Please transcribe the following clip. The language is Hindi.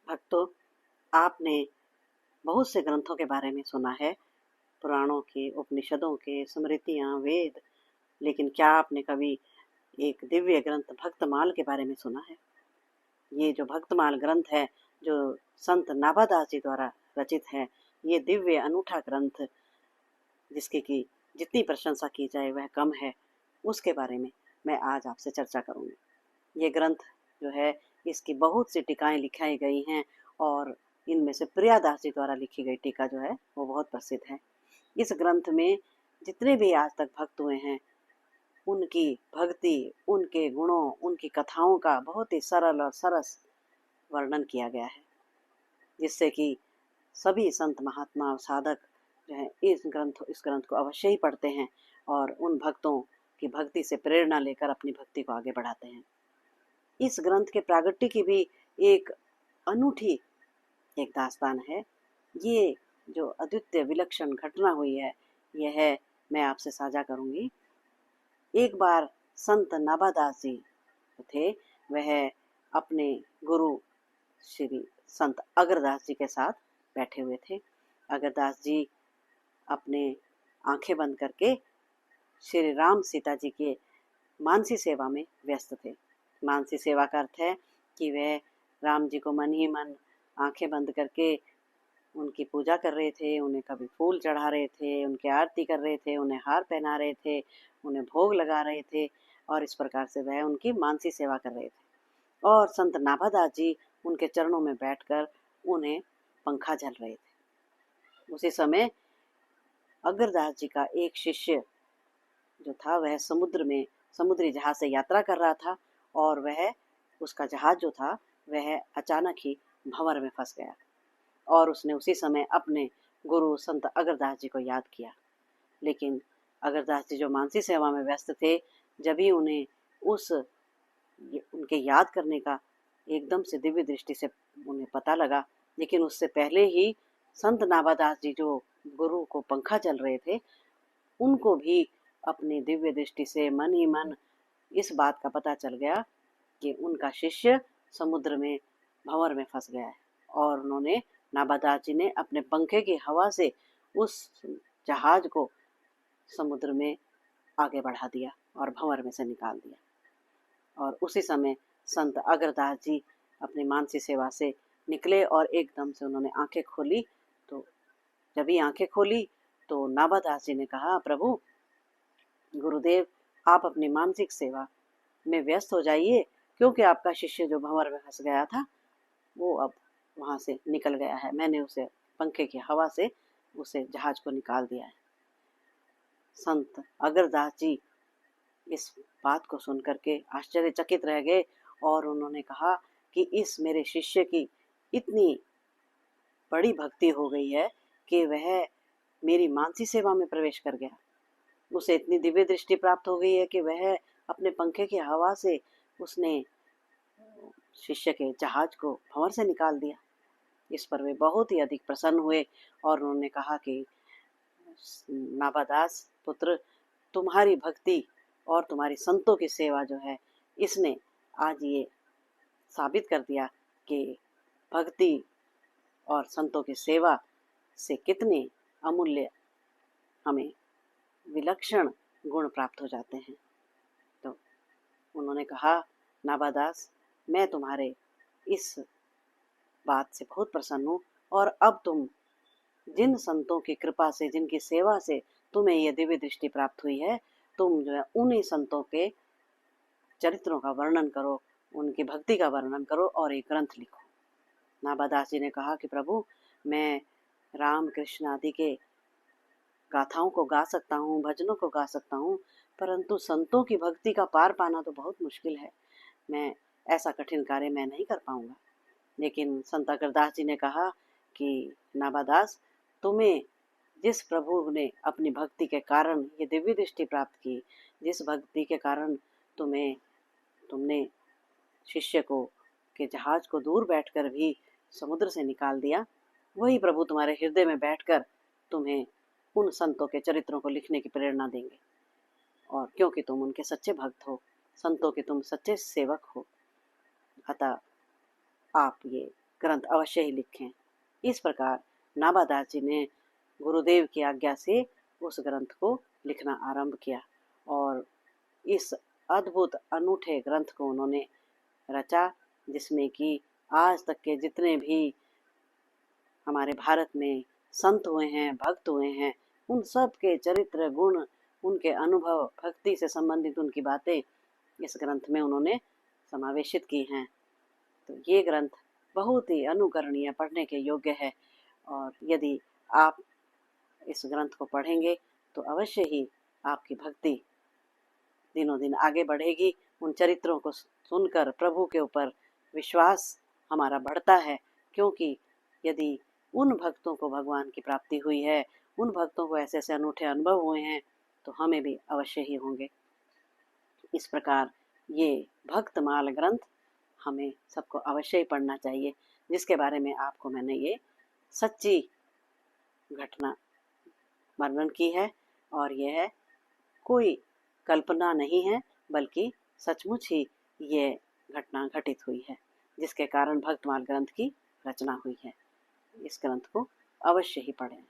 भक्तों, आपने बहुत से ग्रंथों के बारे में सुना है, पुराणों के, उपनिषदों के, स्मृतियाँ, वेद, लेकिन क्या आपने कभी एक दिव्य ग्रंथ भक्तमाल के बारे में सुना है? ये जो भक्तमाल ग्रंथ है, जो संत नाभादास जी द्वारा रचित है, ये दिव्य अनूठा ग्रंथ जिसकी की जितनी प्रशंसा की जाए वह कम है, उसके बारे में मैं आज आपसे चर्चा करूँगी। ये ग्रंथ जो है, इसकी बहुत सी टीकाएँ लिखाई गई हैं और इनमें से प्रियादास जी द्वारा लिखी गई टीका जो है वो बहुत प्रसिद्ध है। इस ग्रंथ में जितने भी आज तक भक्त हुए हैं, उनकी भक्ति, उनके गुणों, उनकी कथाओं का बहुत ही सरल और सरस वर्णन किया गया है, जिससे कि सभी संत महात्मा और साधक जो है इस ग्रंथ को अवश्य ही पढ़ते हैं और उन भक्तों की भक्ति से प्रेरणा लेकर अपनी भक्ति को आगे बढ़ाते हैं। इस ग्रंथ के प्रागट्य की भी एक अनूठी एक दास्तान है। ये जो अद्वितीय विलक्षण घटना हुई है, यह मैं आपसे साझा करूंगी। एक बार संत नाभादास जी थे, वह अपने गुरु श्री संत अगरदास जी के साथ बैठे हुए थे। अगरदास जी अपने आंखें बंद करके श्री राम सीता जी के मानसी सेवा में व्यस्त थे। मानसी सेवा का अर्थ है कि वह राम जी को मन ही मन आंखें बंद करके उनकी पूजा कर रहे थे, उन्हें कभी फूल चढ़ा रहे थे, उनकी आरती कर रहे थे, उन्हें हार पहना रहे थे, उन्हें भोग लगा रहे थे और इस प्रकार से वह उनकी मानसी सेवा कर रहे थे। और संत नाभादास जी उनके चरणों में बैठकर उन्हें पंखा झल रहे थे। उसी समय अगरदास जी का एक शिष्य जो था, वह समुद्री जहाज से यात्रा कर रहा था और वह उसका जहाज जो था वह अचानक ही भंवर में फंस गया और उसने उसी समय अपने गुरु संत अगरदास जी को याद किया। लेकिन अगरदास जी जो मानसी सेवा में व्यस्त थे, जब ही उन्हें उनके याद करने का एकदम से दिव्य दृष्टि से उन्हें पता लगा, लेकिन उससे पहले ही संत नाभादास जी जो गुरु को पंखा चल रहे थे, उनको भी अपनी दिव्य दृष्टि से मन ही मन इस बात का पता चल गया कि उनका शिष्य समुद्र में भंवर में फंस गया है और उन्होंने नाभादास जी ने अपने पंखे की हवा से उस जहाज को समुद्र में आगे बढ़ा दिया और भंवर में से निकाल दिया। और उसी समय संत अगरदास जी अपनी मानसी सेवा से निकले और एकदम से उन्होंने आंखें खोली। तो जब ही आंखें खोली तो नाभादास जी ने कहा, प्रभु गुरुदेव, आप अपनी मानसिक सेवा में व्यस्त हो जाइए, क्योंकि आपका शिष्य जो भंवर में फंस गया था वो अब वहाँ से निकल गया है। मैंने उसे पंखे की हवा से उसे जहाज को निकाल दिया है। संत अगरदास जी इस बात को सुनकर के आश्चर्यचकित रह गए और उन्होंने कहा कि इस मेरे शिष्य की इतनी बड़ी भक्ति हो गई है कि वह मेरी मानसी सेवा में प्रवेश कर गया। उसे इतनी दिव्य दृष्टि प्राप्त हो गई है कि वह अपने पंखे की हवा से उसने शिष्य के जहाज को भंवर से निकाल दिया। इस पर वे बहुत ही अधिक प्रसन्न हुए और उन्होंने कहा कि नाभादास पुत्र, तुम्हारी भक्ति और तुम्हारी संतों की सेवा जो है, इसने आज ये साबित कर दिया कि भक्ति और संतों की सेवा से कितने अमूल्य हमें विलक्षण गुण प्राप्त हो जाते हैं। तो उन्होंने कहा, नाभादास, मैं तुम्हारे इस बात से बहुत प्रसन्न हूँ और अब तुम जिन संतों की कृपा से, जिनकी सेवा से तुम्हें यह दिव्य दृष्टि प्राप्त हुई है, तुम जो है उन्हीं संतों के चरित्रों का वर्णन करो, उनकी भक्ति का वर्णन करो और एक ग्रंथ लिखो। नाभादास जी ने कहा कि प्रभु, मैं राम कृष्ण आदि के गाथाओं को गा सकता हूँ, भजनों को गा सकता हूँ, परंतु संतों की भक्ति का पार पाना तो बहुत मुश्किल है। मैं ऐसा कठिन कार्य मैं नहीं कर पाऊंगा। लेकिन संत अगरदास जी ने कहा कि नाभादास, तुम्हें जिस प्रभु ने अपनी भक्ति के कारण ये दिव्य दृष्टि प्राप्त की, जिस भक्ति के कारण तुमने शिष्य को के जहाज को दूर बैठकर भी समुद्र से निकाल दिया, वही प्रभु तुम्हारे हृदय में बैठकर तुम्हें उन संतों के चरित्रों को लिखने की प्रेरणा देंगे। और क्योंकि तुम उनके सच्चे भक्त हो, संतों के तुम सच्चे सेवक हो, अतः आप ये ग्रंथ अवश्य ही लिखें। इस प्रकार नाभादास जी ने गुरुदेव की आज्ञा से उस ग्रंथ को लिखना आरंभ किया और इस अद्भुत अनूठे ग्रंथ को उन्होंने रचा, जिसमें कि आज तक के जितने भी हमारे भारत में संत हुए हैं, भक्त हुए हैं, उन सब के चरित्र गुण, उनके अनुभव, भक्ति से संबंधित उनकी बातें इस ग्रंथ में उन्होंने समावेशित की हैं। तो ये ग्रंथ बहुत ही अनुकरणीय, पढ़ने के योग्य है और यदि आप इस ग्रंथ को पढ़ेंगे तो अवश्य ही आपकी भक्ति दिनों दिन आगे बढ़ेगी। उन चरित्रों को सुनकर प्रभु के ऊपर विश्वास हमारा बढ़ता है, क्योंकि यदि उन भक्तों को भगवान की प्राप्ति हुई है, उन भक्तों को ऐसे ऐसे अनूठे अनुभव हुए हैं, तो हमें भी अवश्य ही होंगे। इस प्रकार ये भक्तमाल ग्रंथ हमें सबको अवश्य ही पढ़ना चाहिए, जिसके बारे में आपको मैंने ये सच्ची घटना वर्णन की है और यह कोई कल्पना नहीं है, बल्कि सचमुच ही ये घटना घटित हुई है, जिसके कारण भक्तमाल ग्रंथ की रचना हुई है। इस ग्रंथ को अवश्य ही पढ़ें।